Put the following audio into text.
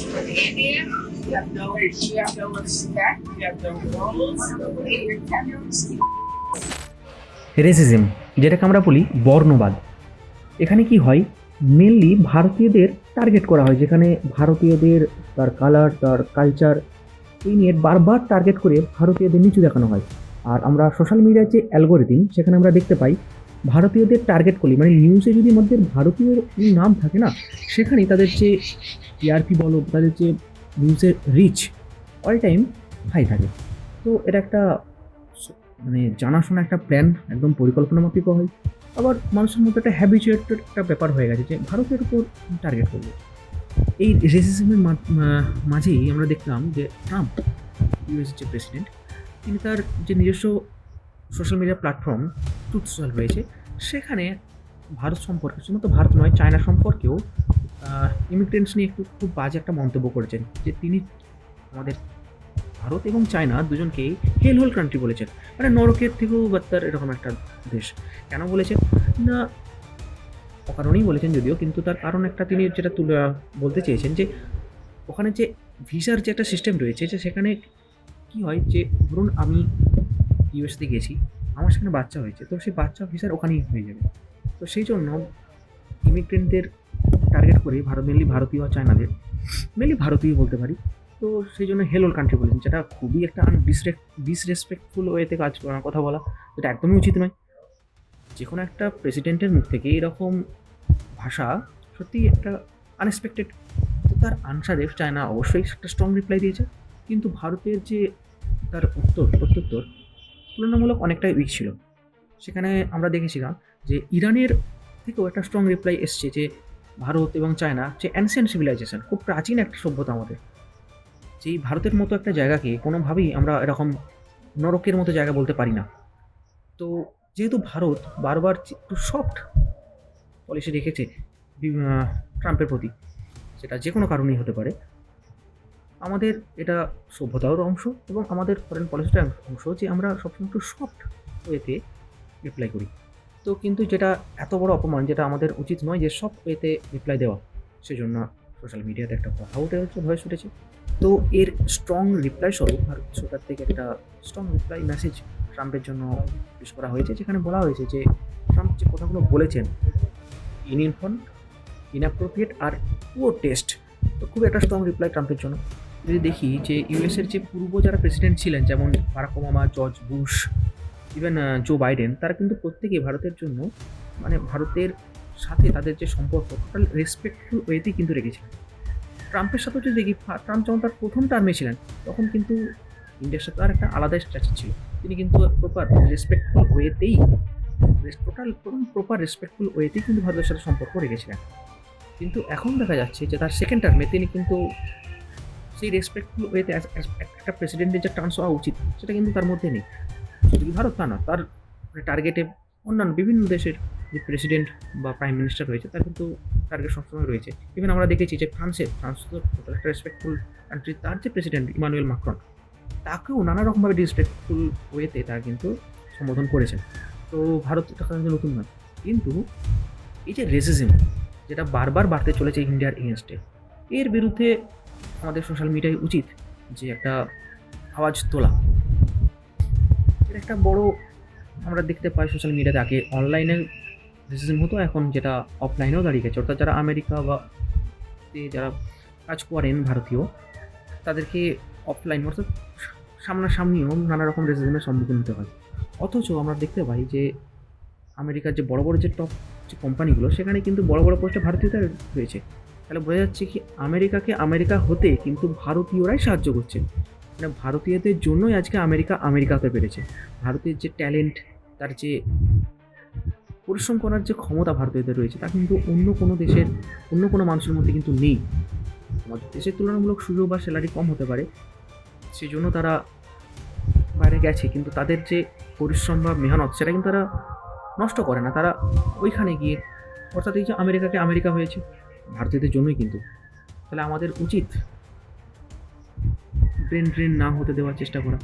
India, you have no respect, you have no morals, you're terrorist. Racism, যেটাকে আমরা বলি বর্ণবাদ। এখানে কি হয়, মেনলি ভারতীয়দের টার্গেট করা হয়, যেখানে ভারতীয়দের তার কালার, তার কালচার, এই নিয়ে বারবার টার্গেট করে ভারতীয়দের নিচু দেখানো হয়। আর আমরা সোশ্যাল মিডিয়ার যে অ্যালগোরিদম, সেখানে আমরা দেখতে পাই ভারতীয়দের টার্গেট করলে, মানে নিউজে যদি মধ্যে ভারতীয় নাম থাকে না, সেখানেই তাদের যে টিআরপি বলো, তাদের যে নিউজের রিচ অল টাইম হাই থাকে। তো এটা একটা মানে জানাশোনা একটা প্ল্যান, একদম পরিকল্পনা মাফিক হয়। আবার মানুষের মধ্যে একটা হ্যাবিচুয়েটেড একটা ব্যাপার হয়ে গেছে যে ভারতের উপর টার্গেট করবে। এই রেসিজমের মাঝেই আমরা দেখলাম যে ট্রাম্প, ইউএসের যে প্রেসিডেন্ট, তিনি তার যে নিজস্ব social media platform truth social রয়েছে, সেখানে ভারত সম্পর্কে, শুধুমাত্র ভারত নয়, চায়না সম্পর্কেও ইমিগ্রেন্টস নিয়ে একটু খুব বাজে একটা মন্তব্য করেছেন, যে তিনি আমাদের ভারত এবং চায়না দুজনকেই হেল হোল কান্ট্রি বলেছেন, মানে নরকের থেকেও বাত্তার এরকম একটা দেশ। কেন বলেছেন না, অকারণেই বলেছেন যদিও, কিন্তু তার কারণ একটা তিনি যেটা বলতে চেয়েছেন যে ওখানে যে ভিসার যে একটা সিস্টেম রয়েছে, যে সেখানে কি হয়, যে ধরুন আমি ইউএসতে গেছি, আমার সেখানে বাচ্চা হয়েছে, তো সেই বাচ্চা ভিসার ওখানেই হয়ে যাবে। তো সেই জন্য ইমিগ্রেন্টদের টার্গেট করে মেনলি ভারতীয় আর চায়নাদের, মেনলি ভারতীয় বলতে পারি, তো সেই জন্য হেলোল কান্ট্রি বলেছেন, যেটা খুবই একটা ডিসরেসপেক্টফুল ওয়েতে কাজ করার কথা বলা, যেটা একদমই উচিত নয়। যে কোনো একটা প্রেসিডেন্টের মুখ থেকে এরকম ভাষা সত্যিই একটা আনএক্সপেক্টেড। তো তার আনসারে চায়না অবশ্যই একটা স্ট্রং রিপ্লাই দিয়েছে, কিন্তু ভারতের যে তার প্রত্যুত্তর তুলনামূলক অনেকটাই উইক ছিল। সেখানে আমরা দেখেছিলাম যে ইরানের থেকেও একটা স্ট্রং রিপ্লাই এসছে, যে ভারত এবং চায়না যে অ্যানসিয়েন্ট সিভিলাইজেশন, খুব প্রাচীন একটা সভ্যতা আমাদের, যেই ভারতের মতো একটা জায়গাকে কোনোভাবেই আমরা এরকম নরকের মতো জায়গা বলতে পারি না। তো যেহেতু ভারত বারবার একটু সফট পলিসি রেখেছে ট্রাম্পের প্রতি, সেটা যে কোনো কারণেই হতে পারে, আমাদের এটা সভ্যতার অংশ এবং আমাদের ফরেন পলিসিটার অংশ, যে আমরা সবসময় একটু সফট ওয়েতে রিপ্লাই করি। তো কিন্তু যেটা এত বড় অপমান, যেটা আমাদের উচিত নয় যে সব ওয়েতে রিপ্লাই দেওয়া, সেজন্য সোশ্যাল মিডিয়াতে একটা কথা উঠে হচ্ছে, ভয়েস উঠেছে। তো এর স্ট্রং রিপ্লাই স্বরূপ ভারত সরকার থেকে একটা স্ট্রং রিপ্লাই মেসেজ ট্রাম্পের জন্য পেশ করা হয়েছে, যেখানে বলা হয়েছে যে ট্রাম্প যে কথাগুলো বলেছেন ইনইনফর্ম, ইনঅ্যাপ্রোপ্রিয়েট আর পুওর টেস্ট, তো খুব একটা স্ট্রং রিপ্লাই ট্রাম্পের জন্য। যদি দেখি যে ইউএসের যে পূর্ব যারা প্রেসিডেন্ট ছিলেন, যেমন Barack Obama, George Bush, even Joe Biden, তারা কিন্তু প্রত্যেকেই ভারতের জন্য, মানে ভারতের সাথে তাদের যে সম্পর্ক টোটাল রেসপেক্টফুল ওয়েতেই কিন্তু রেখেছিলেন। ট্রাম্পের সাথেও যদি দেখি, ট্রাম্প যখন তার প্রথম টার্মে ছিলেন, তখন কিন্তু ইন্ডিয়ার সাথে তার একটা আলাদা স্ট্যাচার ছিল। তিনি কিন্তু প্রপার রেসপেক্টফুল ওয়েতেই, প্রপার রেসপেক্টফুল ওয়েতেই কিন্তু ভারতের সাথে সম্পর্ক রেখেছিলেন। কিন্তু এখন দেখা যাচ্ছে যে তার সেকেন্ড টার্মে তিনি কিন্তু সেই রেসপেক্টফুল ওয়েতে একটা প্রেসিডেন্টের যে টার্মস হওয়া উচিত, সেটা কিন্তু তার মধ্যে নেই। শুধু ভারত তা না, তার টার্গেটে অন্যান্য বিভিন্ন দেশের যে প্রেসিডেন্ট বা প্রাইম মিনিস্টার রয়েছে, তার কিন্তু টার্গেট সবসময় রয়েছে। ইভেন আমরা দেখেছি যে ফ্রান্স তো একটা রেসপেক্টফুল কান্ট্রি, তার যে প্রেসিডেন্ট ইমানুয়েল মাক্রন, তাকেও নানা রকমভাবে ডিসরেসপেক্টফুল ওয়েতে তারা কিন্তু সম্বোধন করেছেন। তো ভারত এটা কিন্তু নতুন নয়, কিন্তু এই যে রেসিজম, যেটা বারবার বাড়তে চলেছে ইন্ডিয়ার এগেনস্টে, এর বিরুদ্ধে আমাদের সোশ্যাল মিডিয়ায় উচিত যে একটা আওয়াজ তোলা। এর একটা বড় আমরা দেখতে পাই সোশ্যাল মিডিয়াতে, আগে অনলাইনে রেসিজম হতো, এখন যেটা অফলাইনেও দাঁড়িয়ে গেছে, অর্থাৎ যারা আমেরিকা বা যারা কাজ করেন ভারতীয়, তাদেরকে অফলাইন অর্থাৎ সামনাসামনিও নানা রকম রেসিজমের সম্মুখীন হতে হয়। অথচ আমরা দেখতে পাই যে আমেরিকার যে বড় বড় যে টপ যে কোম্পানিগুলো, সেখানে কিন্তু বড় বড় পোস্টে ভারতীয়তা রয়েছে। তাহলে বোঝা যাচ্ছে কি আমেরিকাকে আমেরিকা হতে কিন্তু ভারতীয়রাই সাহায্য করছে, মানে ভারতীয়দের জন্যই আজকে আমেরিকা হতে পেরেছে। ভারতের যে ট্যালেন্ট, তার যে পরিশ্রম করার যে ক্ষমতা ভারতীয়দের রয়েছে, তা কিন্তু অন্য কোনো মানুষের মধ্যে কিন্তু নেই। আমাদের দেশের তুলনামূলক সুযোগ বা স্যালারি কম হতে পারে, সেই জন্য তারা বাইরে গেছে, কিন্তু তাদের যে পরিশ্রম বা মেহনত, সেটা কিন্তু তারা নষ্ট করে না। তারা ওইখানে গিয়ে, অর্থাৎ এই যে আমেরিকাকে আমেরিকা হয়েছে ভারতীয়দের জন্যই কিন্তু। তাহলে আমাদের উচিত ব্রেন ড্রেন না হতে দেওয়ার চেষ্টা করা।